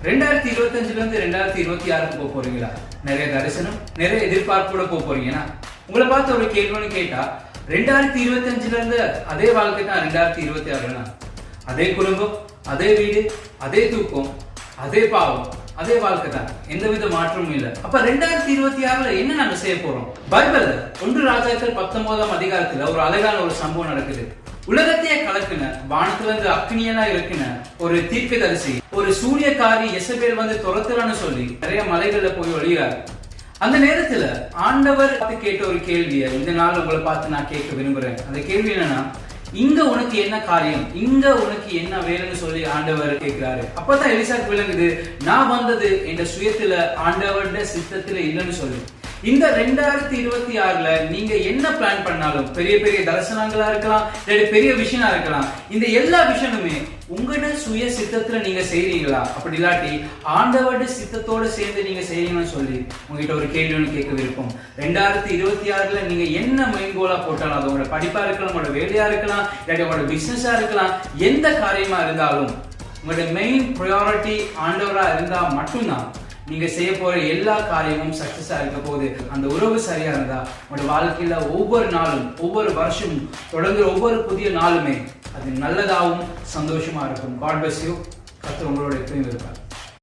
2025 இருந்து 2026 போக போறீங்களா? நிறைய தரிசனம், நிறைய எதிர்பார்ப்போட போக போறீங்கன்னா உங்களை பார்த்து ஒரு கேள்வின்னு கேட்டா 2025 இருந்து அதே வாழ்க்கை தான் 2026. அதே குடும்பம், அதே வீடு, அதே தூக்கம், அதே பாவம், அதே வாழ்க்கை தான், எந்தவித மாற்றமும் இல்லை. அப்ப 2026 என்ன நாங்க செய்ய போறோம்? பைபிள்ல 1 ராஜாக்கள் 19ஆம் அதிகாரத்துல ஒரு அழகான ஒரு சம்பவம் நடக்குது. உலகத்தையே கலக்குன, வானத்துல இருந்து அக்னியெல்லாம் இருக்குன ஒரு தீர்க்கதரிசி, ஒரு சூரியக்காரி எசபேல் வந்து துரத்துறான்னு சொல்லி நிறைய மலைகள்ல போய் ஒளிகிறாரு. அந்த நேரத்துல ஆண்டவர் கேட்ட ஒரு கேள்வியை இந்த நாள் உங்களை பார்த்து நான் கேட்க விரும்புறேன். அந்த கேள்வி என்னன்னா, இங்க உனக்கு என்ன காரியம், இங்க உனக்கு என்ன வேலைன்னு சொல்லி ஆண்டவர் கேட்கிறாரு. அப்பதான் எலிசாக்கு விளங்குது, நான் வந்தது என்ற சுயத்துல ஆண்டவருடைய சித்தத்துல இல்லைன்னு சொல்லி. இந்த 2026 நீங்க என்ன பிளான் பண்ணாலும், பெரிய பெரிய தரிசனங்களா இருக்கலாம், பெரிய விஷயமா இருக்கலாம், இந்த எல்லா விஷயமுமே உங்களோட சுய சித்தத்துல நீங்க செய்றீங்களா? அப்படி இல்லாட்டி ஆண்டவருடைய சித்தத்தோட சேர்ந்து நீங்க செய்றீங்கன்னு சொல்லி உங்ககிட்ட ஒரு கேள்வி ஒன்று கேட்க விருப்பம். 2026 நீங்க என்ன மெயின் கோலா போட்டாலும், அது உங்களோட படிப்பா இருக்கலாம், உங்களோட வேலையா இருக்கலாம், இல்லாட்டி உங்களோட பிசினஸா இருக்கலாம், எந்த காரியமா இருந்தாலும் உங்களோட மெயின் ப்ரையாரிட்டி ஆண்டவரா இருந்தா மட்டும்தான் நீங்க செய்ய போற எல்லா காரியமும் சக்சஸா இருக்க போகுது. அந்த உறவு சரியா இருந்தா உங்களோட வாழ்க்கையில ஒவ்வொரு நாளும், ஒவ்வொரு வருஷமும், தொடங்குற ஒவ்வொரு புதிய நாளுமே அது நல்லதாகவும் சந்தோஷமா இருக்கும். God bless you. கர்த்தர் உங்களோட எப்பயும் இருப்பார்.